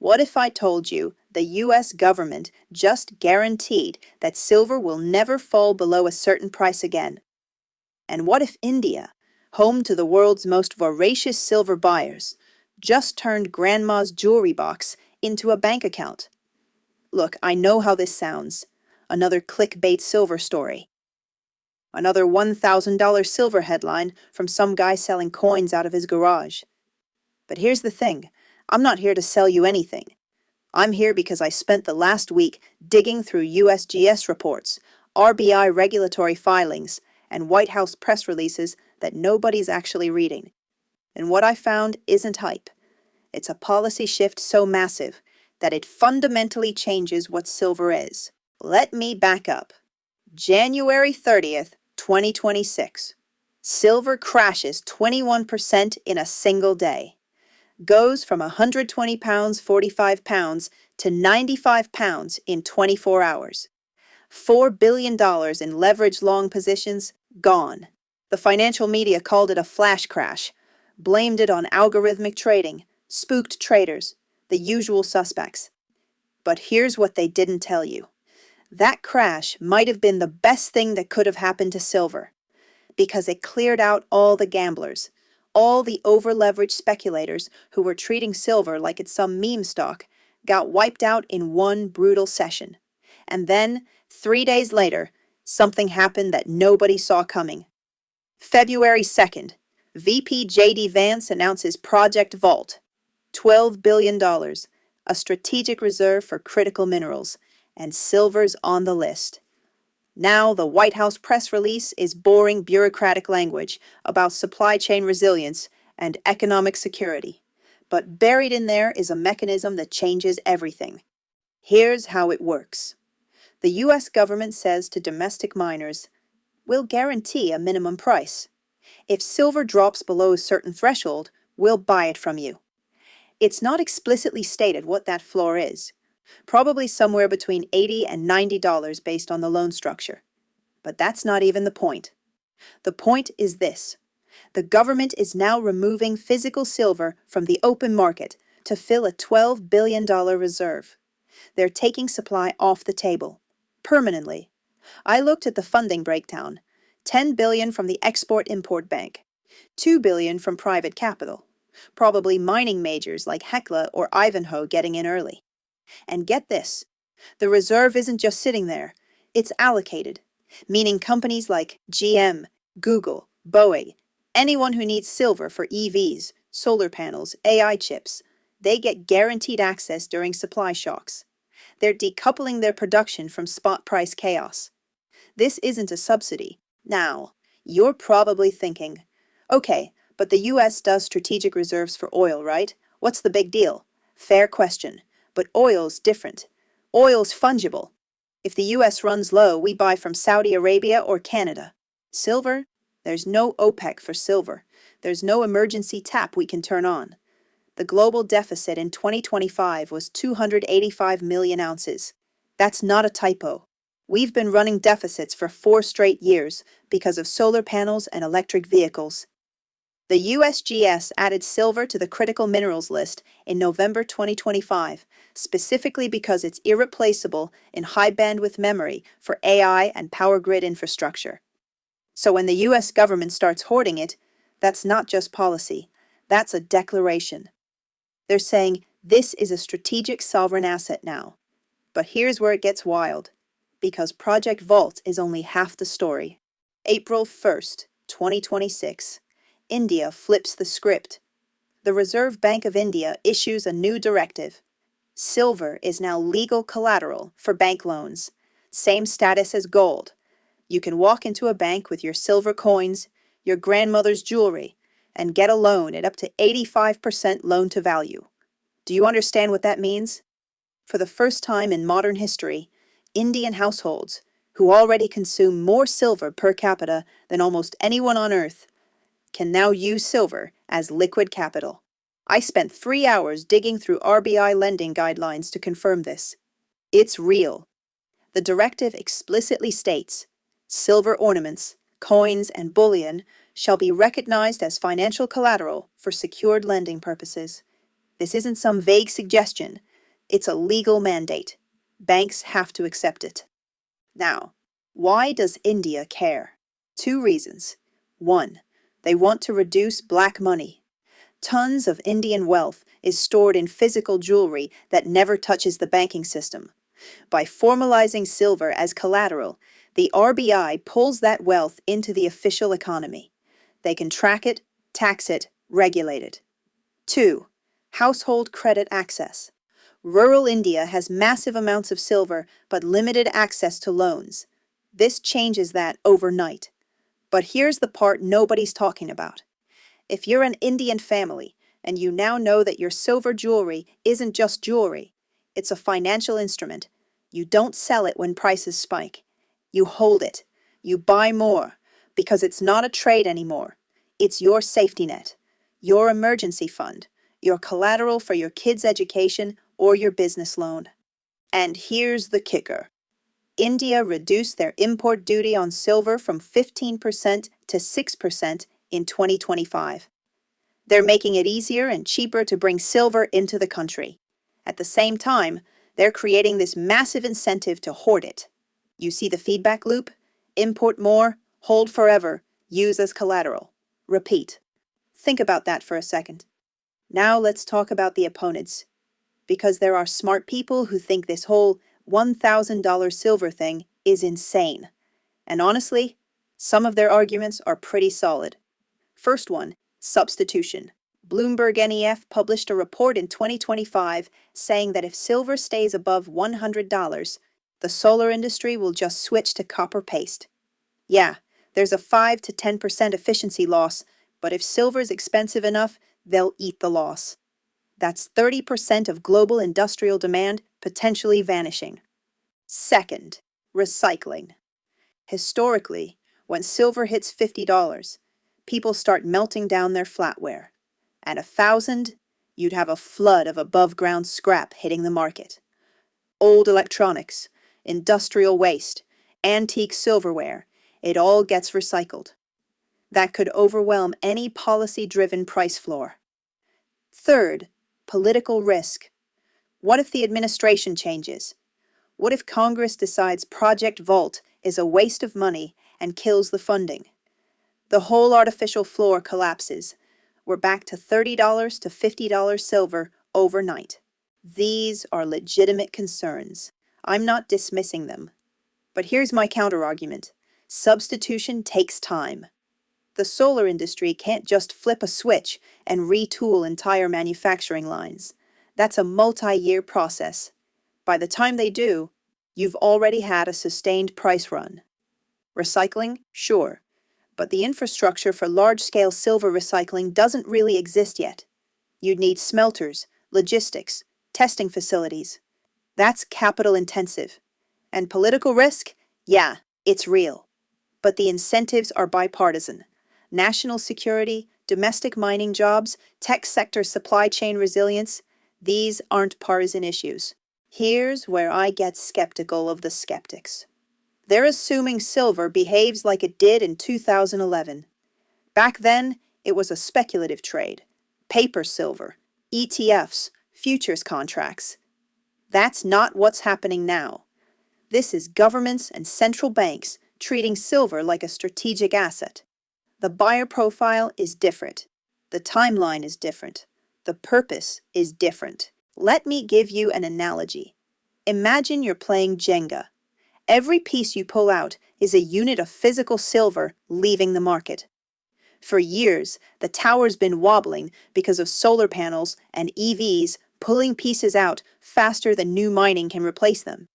What if I told you the US government just guaranteed that silver will never fall below a certain price again? And what if India, home to the world's most voracious silver buyers, just turned grandma's jewelry box into a bank account? Look, I know how this sounds. Another clickbait silver story. Another $1,000 silver headline from some guy selling coins out of his garage. But here's the thing. I'm not here to sell you anything. I'm here because I spent the last week digging through USGS reports, RBI regulatory filings, and White House press releases that nobody's actually reading. And what I found isn't hype. It's a policy shift so massive that it fundamentally changes what silver is. Let me back up. January 30th, 2026. Silver crashes 21% in a single day. Goes from 120 pounds, 45 pounds to 95 pounds in 24 hours. $4 billion in leveraged long positions, gone. The financial media called it a flash crash, blamed it on algorithmic trading, spooked traders, the usual suspects. But here's what they didn't tell you. That crash might have been the best thing that could have happened to silver, because it cleared out all the gamblers, all the over-leveraged speculators who were treating silver like it's some meme stock, got wiped out in one brutal session. And then, 3 days later, something happened that nobody saw coming. February 2nd, VP J.D. Vance announces Project Vault, $12 billion, a strategic reserve for critical minerals, and silver's on the list. Now the White House press release is boring bureaucratic language about supply chain resilience and economic security. But buried in there is a mechanism that changes everything. Here's how it works. The U.S. government says to domestic miners, "We'll guarantee a minimum price. If silver drops below a certain threshold, we'll buy it from you." It's not explicitly stated what that floor is. Probably somewhere between $80 and $90 based on the loan structure. But that's not even the point. The point is this. The government is now removing physical silver from the open market to fill a $12 billion reserve. They're taking supply off the table, permanently. I looked at the funding breakdown. $10 billion from the Export-Import Bank, $2 billion from private capital, probably mining majors like Hecla or Ivanhoe getting in early. And get this, the reserve isn't just sitting there, it's allocated, meaning companies like GM, Google, Boeing, anyone who needs silver for EVs, solar panels, AI chips, they get guaranteed access during supply shocks. They're decoupling their production from spot price chaos. This isn't a subsidy. Now, you're probably thinking, okay, but the US does strategic reserves for oil, right? What's the big deal? Fair question. But oil's different. Oil's fungible. If the US runs low, we buy from Saudi Arabia or Canada. Silver? There's no OPEC for silver. There's no emergency tap we can turn on. The global deficit in 2025 was 285 million ounces. That's not a typo. We've been running deficits for 4 straight years because of solar panels and electric vehicles. The USGS added silver to the critical minerals list in November 2025, specifically because it's irreplaceable in high-bandwidth memory for AI and power grid infrastructure. So when the US government starts hoarding it, that's not just policy, that's a declaration. They're saying this is a strategic sovereign asset now. But here's where it gets wild, because Project Vault is only half the story. April 1st, 2026. India flips the script. The Reserve Bank of India issues a new directive. Silver is now legal collateral for bank loans. Same status as gold. You can walk into a bank with your silver coins, your grandmother's jewelry, and get a loan at up to 85% loan to value. Do you understand what that means? For the first time in modern history, Indian households, who already consume more silver per capita than almost anyone on Earth, can now use silver as liquid capital. I spent 3 hours digging through RBI lending guidelines to confirm this. It's real. The directive explicitly states, silver ornaments, coins, and bullion shall be recognized as financial collateral for secured lending purposes. This isn't some vague suggestion. It's a legal mandate. Banks have to accept it. Now, why does India care? Two reasons. One, they want to reduce black money. Tons of Indian wealth is stored in physical jewelry that never touches the banking system. By formalizing silver as collateral, the RBI pulls that wealth into the official economy. They can track it, tax it, regulate it. Two, household credit access. Rural India has massive amounts of silver but limited access to loans. This changes that overnight. But here's the part nobody's talking about. If you're an Indian family and you now know that your silver jewelry isn't just jewelry, it's a financial instrument. You don't sell it when prices spike. You hold it. You buy more because it's not a trade anymore. It's your safety net, your emergency fund, your collateral for your kids' education or your business loan. And here's the kicker. India reduced their import duty on silver from 15% to 6% in 2025. They're making it easier and cheaper to bring silver into the country. At the same time, they're creating this massive incentive to hoard it. You see the feedback loop? Import more, hold forever, use as collateral. Repeat. Think about that for a second. Now let's talk about the opponents. Because there are smart people who think this whole $1,000 silver thing is insane. And honestly, some of their arguments are pretty solid. First one, substitution. Bloomberg NEF published a report in 2025 saying that if silver stays above $100, the solar industry will just switch to copper paste. Yeah, there's a 5 to 10% efficiency loss, but if silver is expensive enough, they'll eat the loss. That's 30% of global industrial demand potentially vanishing. Second, recycling. Historically, when silver hits $50, people start melting down their flatware. At 1,000, you'd have a flood of above-ground scrap hitting the market. Old electronics, industrial waste, antique silverware, it all gets recycled. That could overwhelm any policy-driven price floor. Third, political risk. What if the administration changes? What if Congress decides Project Vault is a waste of money and kills the funding? The whole artificial floor collapses. We're back to $30 to $50 silver overnight. These are legitimate concerns. I'm not dismissing them. But here's my counterargument. Substitution takes time. The solar industry can't just flip a switch and retool entire manufacturing lines. That's a multi-year process. By the time they do, you've already had a sustained price run. Recycling? Sure. But the infrastructure for large-scale silver recycling doesn't really exist yet. You'd need smelters, logistics, testing facilities. That's capital-intensive. And political risk? Yeah, it's real. But the incentives are bipartisan. National security, domestic mining jobs, tech sector supply chain resilience, these aren't partisan issues. Here's where I get skeptical of the skeptics. They're assuming silver behaves like it did in 2011. Back then, it was a speculative trade. Paper silver, ETFs, futures contracts. That's not what's happening now. This is governments and central banks treating silver like a strategic asset. The buyer profile is different. The timeline is different. The purpose is different. Let me give you an analogy. Imagine you're playing Jenga. Every piece you pull out is a unit of physical silver leaving the market. For years, the tower's been wobbling because of solar panels and EVs pulling pieces out faster than new mining can replace them.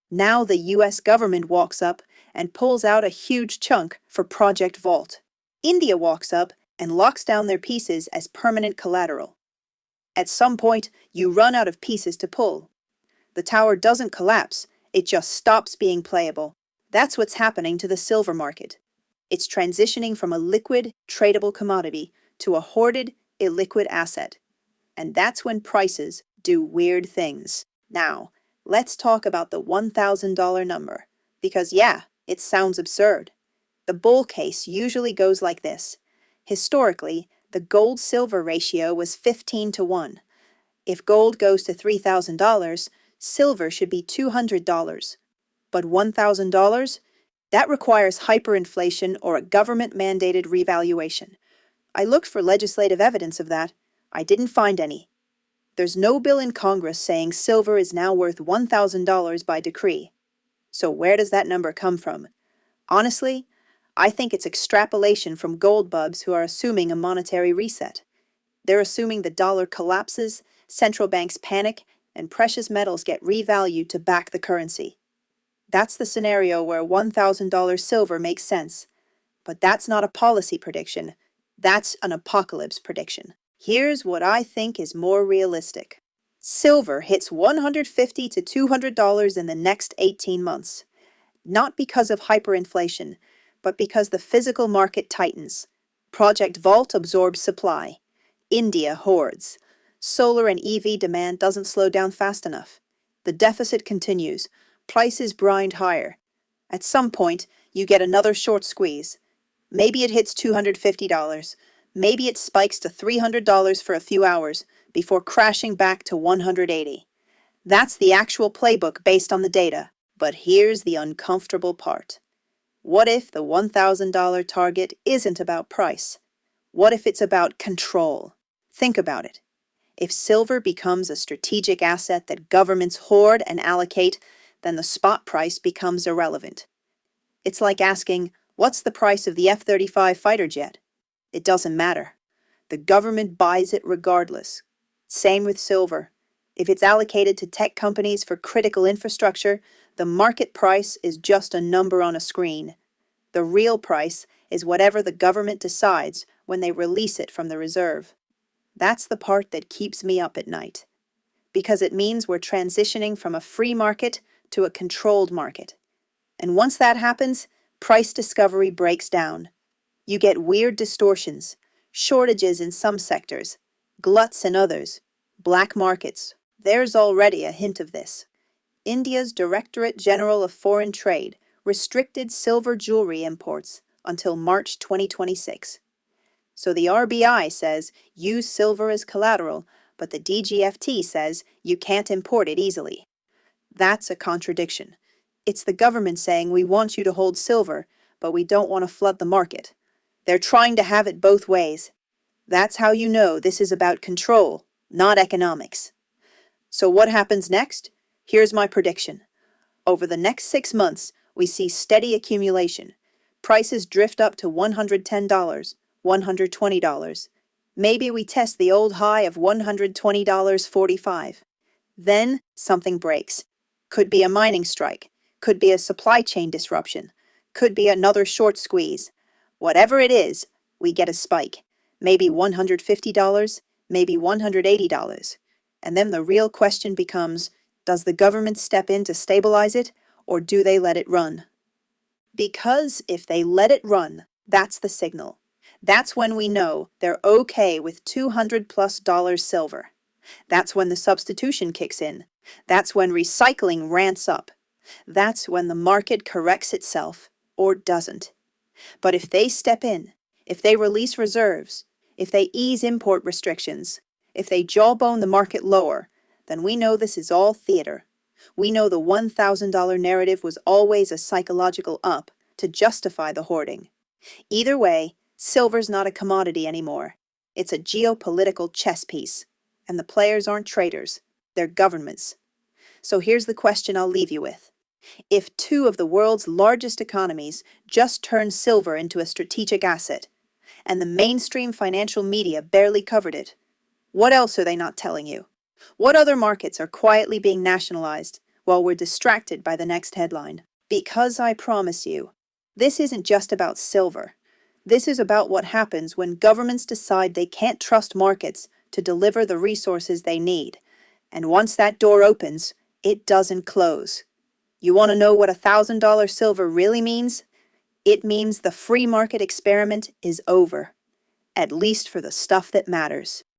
Now the US government walks up and pulls out a huge chunk for Project Vault. India walks up and locks down their pieces as permanent collateral. At some point, you run out of pieces to pull. The tower doesn't collapse, it just stops being playable. That's what's happening to the silver market. It's transitioning from a liquid, tradable commodity to a hoarded, illiquid asset. And that's when prices do weird things. Now, let's talk about the $1,000 number. Because yeah, it sounds absurd. The bull case usually goes like this. Historically, the gold-silver ratio was 15 to 1. If gold goes to $3,000, silver should be $200. But $1,000? That requires hyperinflation or a government-mandated revaluation. I looked for legislative evidence of that. I didn't find any. There's no bill in Congress saying silver is now worth $1,000 by decree. So where does that number come from? Honestly, I think it's extrapolation from gold bubs who are assuming a monetary reset. They're assuming the dollar collapses, central banks panic, and precious metals get revalued to back the currency. That's the scenario where $1,000 silver makes sense. But that's not a policy prediction. That's an apocalypse prediction. Here's what I think is more realistic. Silver hits $150 to $200 in the next 18 months. Not because of hyperinflation, but because the physical market tightens. Project Vault absorbs supply. India hoards. Solar and EV demand doesn't slow down fast enough. The deficit continues. Prices grind higher. At some point, you get another short squeeze. Maybe it hits $250. Maybe it spikes to $300 for a few hours before crashing back to $180. That's the actual playbook based on the data. But here's the uncomfortable part. What if the $1,000 target isn't about price? What if it's about control? Think about it. If silver becomes a strategic asset that governments hoard and allocate, then the spot price becomes irrelevant. It's like asking, what's the price of the F-35 fighter jet? It doesn't matter. The government buys it regardless. Same with silver. If it's allocated to tech companies for critical infrastructure, the market price is just a number on a screen. The real price is whatever the government decides when they release it from the reserve. That's the part that keeps me up at night. Because it means we're transitioning from a free market to a controlled market. And once that happens, price discovery breaks down. You get weird distortions, shortages in some sectors, gluts in others, black markets. There's already a hint of this. India's Directorate General of Foreign Trade restricted silver jewelry imports until March 2026. So the RBI says use silver as collateral, but the DGFT says you can't import it easily. That's a contradiction. It's the government saying we want you to hold silver, but we don't want to flood the market. They're trying to have it both ways. That's how you know this is about control, not economics. So what happens next? Here's my prediction. Over the next 6 months, we see steady accumulation. Prices drift up to $110, $120. Maybe we test the old high of $120.45. Then something breaks. Could be a mining strike. Could be a supply chain disruption. Could be another short squeeze. Whatever it is, we get a spike. Maybe $150, maybe $180. And then the real question becomes, does the government step in to stabilize it, or do they let it run? Because if they let it run, that's the signal. That's when we know they're okay with $200+ silver. That's when the substitution kicks in. That's when recycling ramps up. That's when the market corrects itself, or doesn't. But if they step in, if they release reserves, if they ease import restrictions, if they jawbone the market lower, then we know this is all theater. We know the $1,000 narrative was always a psychological up to justify the hoarding. Either way, silver's not a commodity anymore. It's a geopolitical chess piece. And the players aren't traders, they're governments. So here's the question I'll leave you with. If two of the world's largest economies just turn silver into a strategic asset, and the mainstream financial media barely covered it, what else are they not telling you? What other markets are quietly being nationalized while we're distracted by the next headline? Because I promise you, this isn't just about silver. This is about what happens when governments decide they can't trust markets to deliver the resources they need. And once that door opens, it doesn't close. You want to know what $1,000 silver really means? It means the free market experiment is over. At least for the stuff that matters.